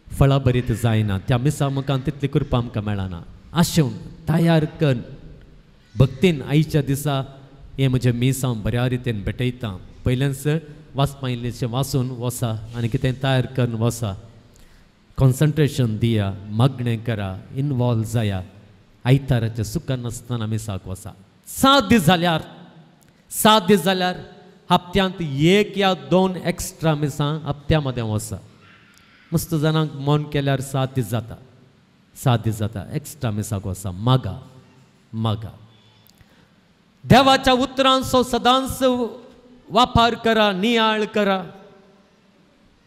फळां बरीत जायना. त्या मिसा मुखान तितली कृपा आमकां मेळना. आशेवन तयार कर. भक्तीन आयच्या दिसा हे म्हजे मीस हांव बऱ्या रितीन भेटयतां. पयलेंच वाचपा इल्लेशें वाचून वसा आनी कितें तयार करून वसा. कॉन्सन्ट्रेशन दिया, मागणें करा, इनवॉल्व जाया. आयताराच्या सुखान नासतना मिसाक वसा. 7 दीस जाल्यार हप्त्यांत 1 या 2 एक्स्ट्रा मिसां हप्त्या मदें वसा. मस्त जाणांक मन केल्यार 7 दीस जाता. 7 दीस जाता. एक्स्ट्रा मिसाक वसा. मागा. देवाच्या उतरांचो सदांच वापर करा, नियाळ करा.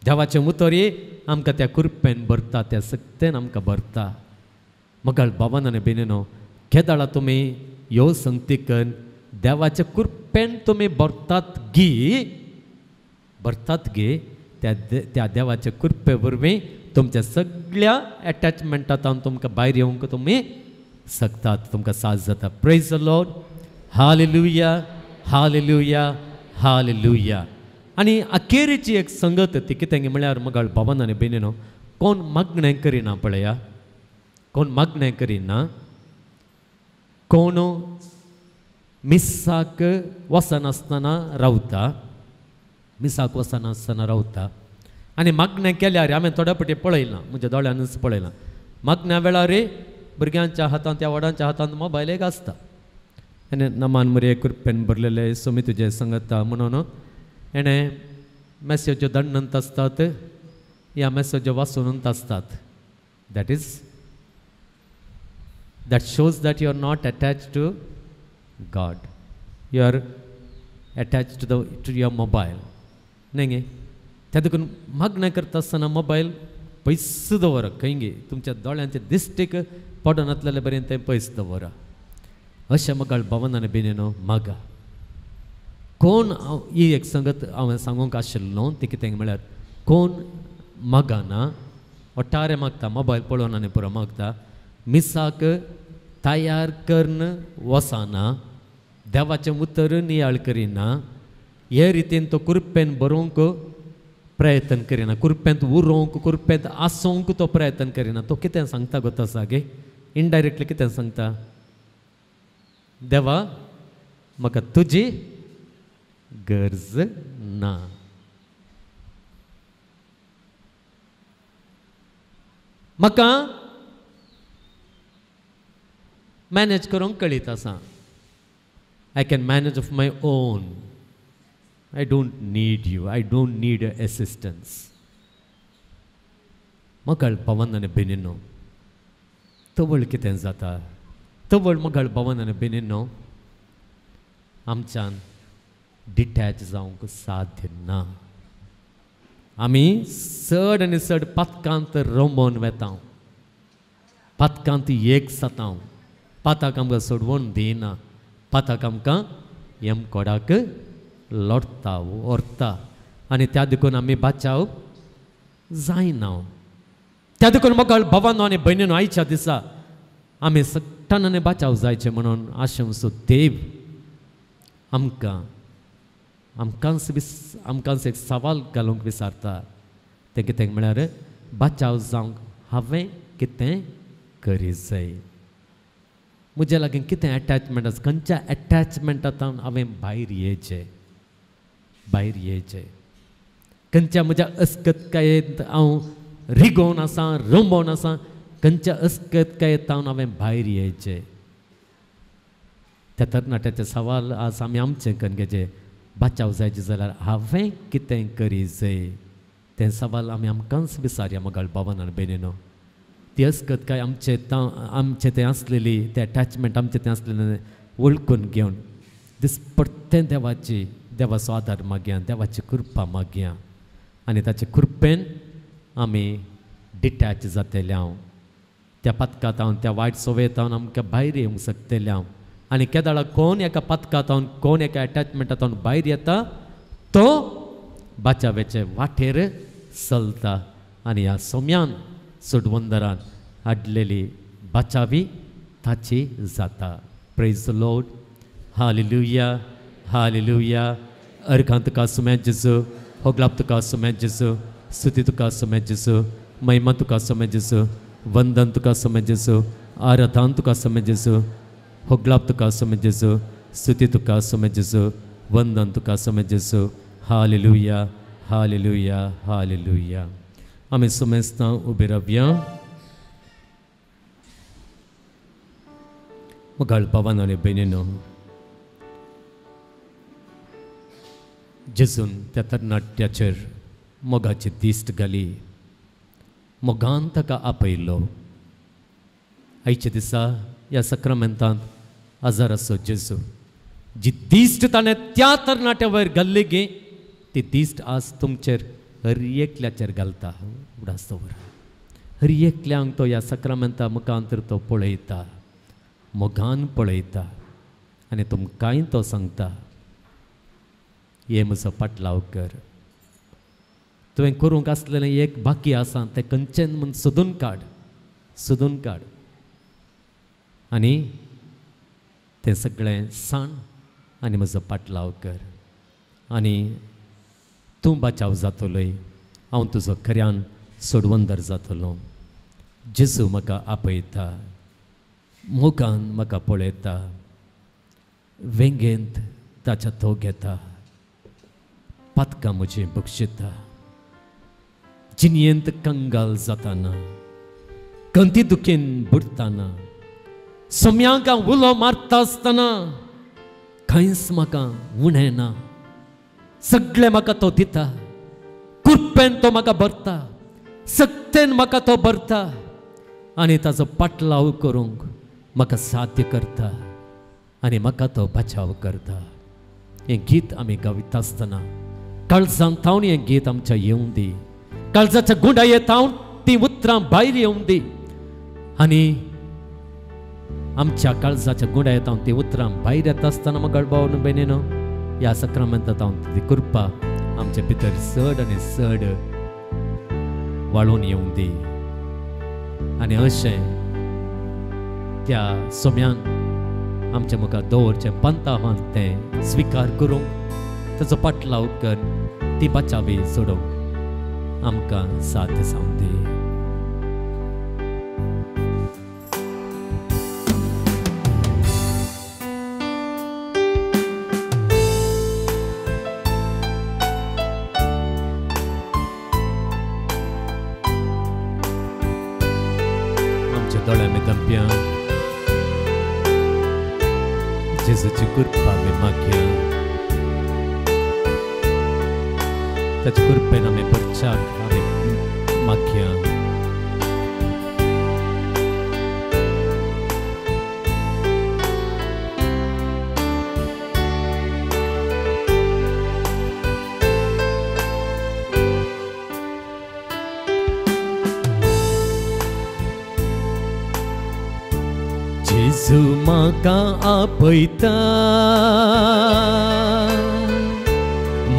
देवाचे उतरी आमकां त्या कृपेन भरता, त्या सक्तेन आमकां भरता. मगाळ बाबान आनी बेनिनो, केदाळा तुमी ह्यो संगतीकन देवाच्या कृपेन तुमी भरतात गे. त्या देवाच्या कृपे वरवीं तुमच्या सगळ्या एटॅचमेंटांतल्यान तुमकां भायर येवंक तुमी सकतात. तुमकां साथ जाता. Praise the lord. Hallelujah, hallelujah, hallelujah. आनी अखेरीची एक संगत ती कितें म्हळ्यार मगाळ बाबान आनी बेनिनो, कोण मागणें करिना पळया. कोण मागणें करिना. कोण मिसाक वचनासतना रावता. मिसाक वचनासतना रावता. आनी मागणें केल्यार हांवें थोड्या फावटी पळयलां, म्हज्या दोळ्यानच पळयलां. मागण्या वेळार भुरग्यांच्या हातांत, त्या वडांच्या हातांत मोबायल एक आसता. आनी नमान मरे कृपेन भरलेले सोमी तुजे संगता म्हणून एणें मॅसेज्यो धाडनंत आसतात. ह्या मॅसेज्यो वाचूनच आसतात. that shows that you are not attached to God. You are attached to your mobile. नाही गे. त्या देखून मागणें करता आसतना मोबायल पयस दवरा. खंय गे तुमच्या दोळ्यांचे दिश्टीक पडनातलें बरें तें पयस दवरा. अशें मगाळ भावनान बेनिनो मागा. कोण ही एक संगत हांवें सांगूंक आशिल्लो ती कितें म्हळ्यार, कोण मागाना, ओट्टारे मागता, मोबायल पळोवन आनी पुरो मागता, मिसाक तयार करून वसाना, देवाचें उतर नियाळ करिना, हे रितीन तो कृपेन बरोवंक प्रयत्न करिना, कृपेंत उरोवंक, कृपेंत आसोवंक तो प्रयत्न करिना. तो कितें सांगता गो तसा गे? इनडायरेक्टली कितें सांगता? देवा म्हाका तुजी गरज ना. म्हाका मॅनेज करूंक कळीत आसा. I can manage of my own. I don't need you. I don't need your assistance. मगाळ भावान आनी बेनिनो, तवळ कितें जाता? तवळ मगाळ भावान आनी बेनिनो आमच्यान डिटॅच जावंक साध्य ना. आमी चड आनी चड पातकांत रमोवन वेता. पातकांत एक जाता. पाताक आमकां सोडवून दिना. पाताक आमकां हेम कोडाक लढता व्हरता. आनी त्या देखून आमी बाचाव जायना. त्या देखून मगाळ भावानो आनी भयणीनो, आयच्या दिसा आमी सट्टान आनी बाचाव जायचे म्हणून आशेवसो देव आमकांच एक सवाल घालूंक विचारता. तें कितें म्हळ्यार, बाचाव जावंक हांवें कितें करी जाय? म्हज्या लागीं कितें एटॅचमेंट आसा? खंयच्या एटॅचमेंटांतल्यान हांवें भायर येवचें? खंयच्या म्हज्या अस्कतकायेंत हांव रिगोवन आसा, रमोवन आसा? खंयच्या अस्कतकायेंतल्यान हांवें भायर येवचें? त्या तरणाट्याचे सवाल आज आमी आमचे करून घेवचे. बाचाव जायचे जाल्यार हांवें कितें करी जाय? तें सवाल आमी आमकांच विचारया मगाळ भावान आनी भयणीनो. ती अस्कतकाय आमचें तें आसलेली, तें एटॅचमेंट आमचें तें आसलेलें वळखून घेवन दिसपट्टें देवाचो आदार मागया, देवाची कृपा मागया. आनी ताचे कृपेन आमी डिटॅच जातले हांव. त्या पथकांत हांव, त्या वायट सवयेंत हांव आमकां भायर येवंक शकतले हांव. आनी केदाळा कोण एका पथकांत हांव, कोण एका एटॅचमेंटांत हांव भायर येता, तो बाचावेचे वाटेर चलता आनी ह्या सोम्यान सुडवंदरान हाडलेली बाचावी ताची जाता. Praise the lord. Hallelujah hallelujah. अर्खां तुका सुमें जेजू, होगलाप तुका सुमें जेजू, स्तुती तुका सुमें जेजू, महिमा तुका सुमें जेजू, वंदन तुका सुमें जेजू, आराधना तुका सुमें जेजू, होगलाप तुका सुमें जेजू, स्तुती तुका सुमें जेजू, वंदन तुका सुमें जेजू. Hallelujah hallelujah hallelujah. आमी सुमेस्तां उबे रावया. मुगाळ भावांनो आनी भयणींनो, जेजून त्या तरणाट्याचेर मोगाची दिश्ट घाली, मोगान ताका आपयलो. आयच्या दिसा ह्या सक्रामेंतांत आजार आसो जेजू, जी दिश्ट ताणें त्या तरणाट्या वयर घाल्ली गे, ती दिश्ट आज तुमचेर हर एकल्याचेर घालता. उडास दवर. हर एकल्यांक तो ह्या सक्रामेंता मुखांतर तो पळयता, मोगान पळयता आनी तुमकांय तो सांगता, हे म्हजो पाटलाव कर. तुवें करूंक आसलेलें एक बाकी आसा तें खंयचें म्हूण सोदून काड, सोदून काड आनी तें सगळें सांड आनी म्हजो पाटलाव कर. आनी तूं बाचाव जातलोय, हांव तुजो खऱ्यान सोडवंदर जातलो. जेजू म्हाका आपयता, मोगान म्हाका पळयता, वेंगेंत ताच्या तो घेता, पातकां म्हजी बक्षिता. जिणयेंत कंगाल जाताना, कंती दुखेन बुडटाना, सोम्यांक उलो मारता आसतना खंयच म्हाका उणें ना. सगळें म्हाका तो दिता, कुरपेन तो म्हाका भरता, सक्तेन म्हाका तो भरता आनी ताचो पाटलाव करूंक म्हाका साध्य करता आनी म्हाका तो बचाव करता. हें गीत आमी गायत आसतना काळजांत थावन हें गीत आमच्या येवं दी. काळजाच्या गुंडायेंत थावन ती उतरां भायर येवं दी आनी आमच्या काळजाच्या गुंडायेंत थावन ती उतरां भायर येता आसतना मग भाव भयणीनो, ह्या सक्रामेंतांत थावन ती कृपा आमच्या भितर चड आनी चड वाळून येवं दी. आनी अशें त्या सोम्यान आमच्या मुखार दवरचें पंत आव्हान तें स्विकार करूंक, ताचो पाटलाव कर, ती बाचावी सोडोवंक आमकां साथ जावं दी. आमच्या दोळ्यां मेदंप्या जेजूची कृपा आमी मागया. ताचे कृपेन आमी परचाक आमी मागया. जेजू म्हाका आपयता,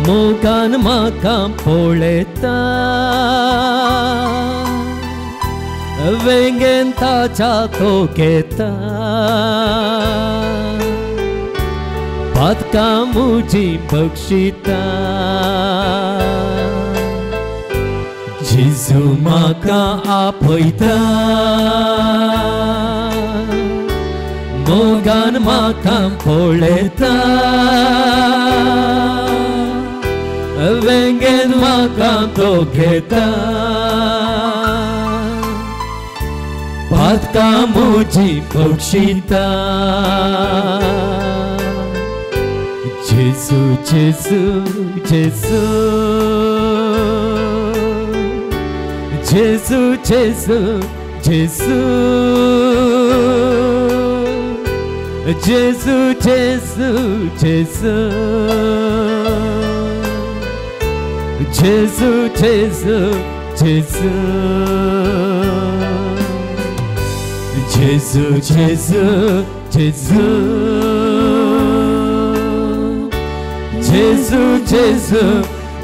मोगान म्हाका पळयता, वेंगेन ताच्या तो घेता, पातकां म्हजी बक्षिता. जेजू म्हाका आपयता, मोगान म्हाका पळयता, वेंगेन म्हाका तो घेता, पातकां म्हजी बक्षिता. जेजू जेजू जेजू जेजू जेजू जेजू जेजू जेजू जेजू जेजू जेजू जेजू जेजू जेजू जेजू जेजू जेजू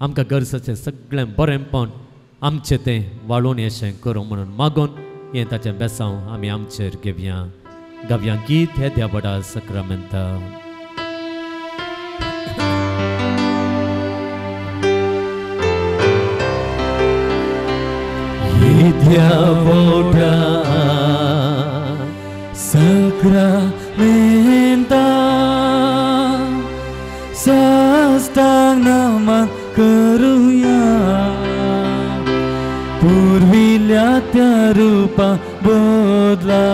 आमकां गरजेचें सगळें बरेंपण आमचें तें वाळून येशें करूं म्हणून मागून हें ताचें बेसांव आमी आमचेर घेवया. गावया गीत हे त्या बडा सक्रामेंता. Dia boda sakramenta sastang nama keruya purvilya rupa bodla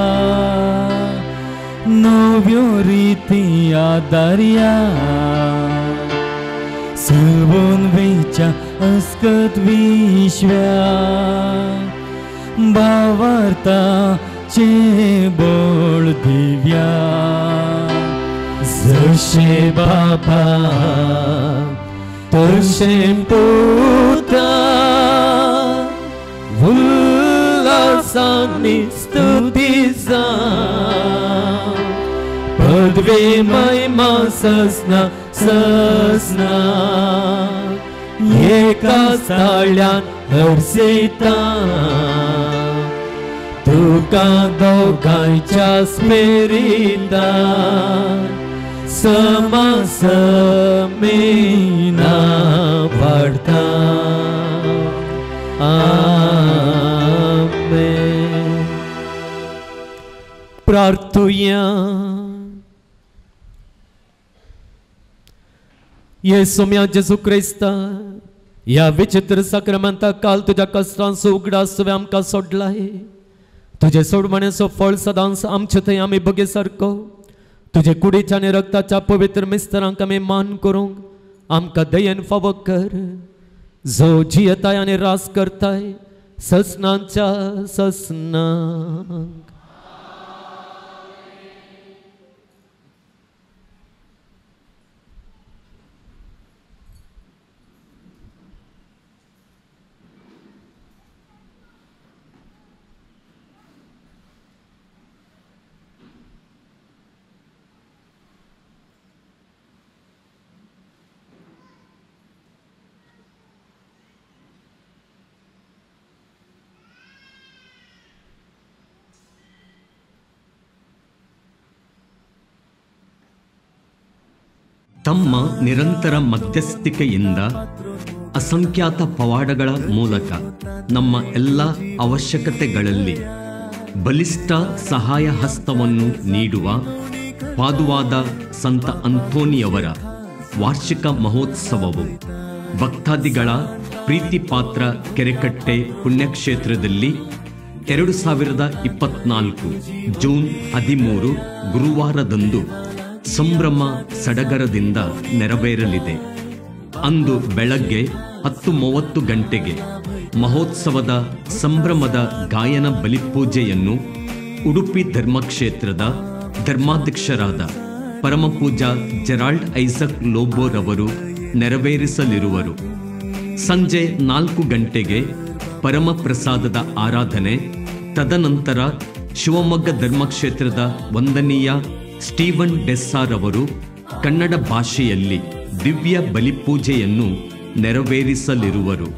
novyo riti adarya sebun vicha askat vishwa भावार्ता चे बोल दिव्या जशे बाबा तशे पुता उल्हासानी स्तुतीचा पदवी महिमा ससना ससना एका साळ्यान हरसिता तुका दोगांच्या स्पिरिता समासमीना वाढता. आमेन. प्रार्थुया. येसुम्या जेजू क्रिस्ता या विचित्र साक्रमेंता काल तुझ्या कष्टांचो उगडास तुवें आमकां सोडलाय. तुझे सोडवण्याचो फळ सदांच आमचे थंय आमी बगे सारको तुझे कुडीच्या आनी रक्ताच्या पवित्र मिस्तरांक आमी मान करूंक आमकां दयेन फावो कर. जो जियेताय आनी रास करताय ससनांच्या ससनांक. ತಮ್ಮ ನಿರಂತರ ಮಧ್ಯಸ್ಥಿಕೆಯಿಂದ ಅಸಂಖ್ಯಾತ ಪವಾಡಗಳ ಮೂಲಕ ನಮ್ಮ ಎಲ್ಲ ಅವಶ್ಯಕತೆಗಳಲ್ಲಿ ಬಲಿಷ್ಠ ಸಹಾಯ ಹಸ್ತವನ್ನು ನೀಡುವ ಪಾದುವಾದ ಸಂತ ಅಂತೋನಿಯವರ ವಾರ್ಷಿಕ ಮಹೋತ್ಸವವು ಭಕ್ತಾದಿಗಳ ಪ್ರೀತಿಪಾತ್ರ ಕೆರೆಕಟ್ಟೆ ಪುಣ್ಯಕ್ಷೇತ್ರದಲ್ಲಿ 2024 ಜೂನ್ 13 ಗುರುವಾರದಂದು ಸಂಭ್ರಮ ಸಡಗರದಿಂದ ನೆರವೇರಲಿದೆ. ಅಂದು ಬೆಳಗ್ಗೆ 10:30 ಗಂಟೆಗೆ ಮಹೋತ್ಸವದ ಸಂಭ್ರಮದ ಗಾಯನ ಬಲಿಪೂಜೆಯನ್ನು ಉಡುಪಿ ಧರ್ಮಕ್ಷೇತ್ರದ ಧರ್ಮಾಧ್ಯಕ್ಷರಾದ ಪರಮಪೂಜಾ ಜೆರಾಲ್ಡ್ ಐಸಕ್ ಲೋಬೋರವರು ನೆರವೇರಿಸಲಿರುವರು. ಸಂಜೆ 4 ಗಂಟೆಗೆ ಪರಮ ಪ್ರಸಾದದ ಆರಾಧನೆ, ತದನಂತರ ಶಿವಮೊಗ್ಗ ಧರ್ಮಕ್ಷೇತ್ರದ ವಂದನೀಯ ಸ್ಟೀವನ್ ಡೆಸ್ಸಾರ್ ಅವರು ಕನ್ನಡ ಭಾಷೆಯಲ್ಲಿ ದಿವ್ಯ ಬಲಿಪೂಜೆಯನ್ನು ನೆರವೇರಿಸಲಿರುವರು.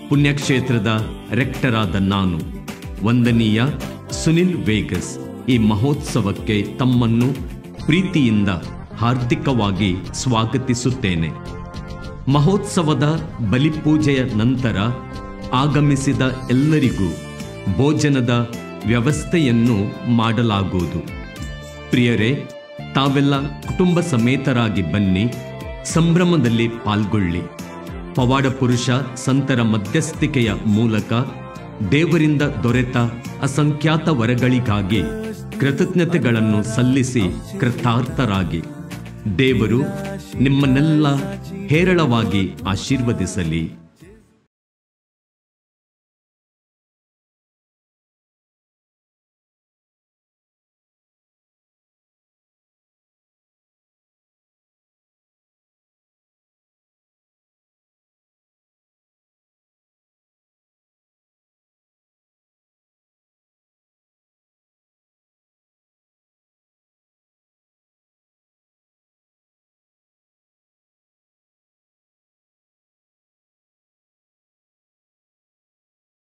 ಪುಣ್ಯಕ್ಷೇತ್ರದ ರೆಕ್ಟರಾದ ನಾನು, ವಂದನೀಯ ಸುನಿಲ್ ವೇಗಸ್, ಈ ಮಹೋತ್ಸವಕ್ಕೆ ತಮ್ಮನ್ನು ಪ್ರೀತಿಯಿಂದ ಹಾರ್ದಿಕವಾಗಿ ಸ್ವಾಗತಿಸುತ್ತೇನೆ. ಮಹೋತ್ಸವದ ಬಲಿಪೂಜೆಯ ನಂತರ ಆಗಮಿಸಿದ ಎಲ್ಲರಿಗೂ ಭೋಜನದ ವ್ಯವಸ್ಥೆಯನ್ನು ಮಾಡಲಾಗುವುದು. ಪ್ರಿಯರೇ, ತಾವೆಲ್ಲ ಕುಟುಂಬ ಸಮೇತರಾಗಿ ಬನ್ನಿ, ಸಂಭ್ರಮದಲ್ಲಿ ಪಾಲ್ಗೊಳ್ಳಿ. ಪವಾಡ ಪುರುಷ ಸಂತರ ಮಧ್ಯಸ್ಥಿಕೆಯ ಮೂಲಕ ದೇವರಿಂದ ದೊರೆತ ಅಸಂಖ್ಯಾತ ವರಗಳಿಗಾಗಿ ಕೃತಜ್ಞತೆಗಳನ್ನು ಸಲ್ಲಿಸಿ ಕೃತಾರ್ಥರಾಗಿ. ದೇವರು ನಿಮ್ಮನ್ನೆಲ್ಲ ಹೇರಳವಾಗಿ ಆಶೀರ್ವದಿಸಲಿ.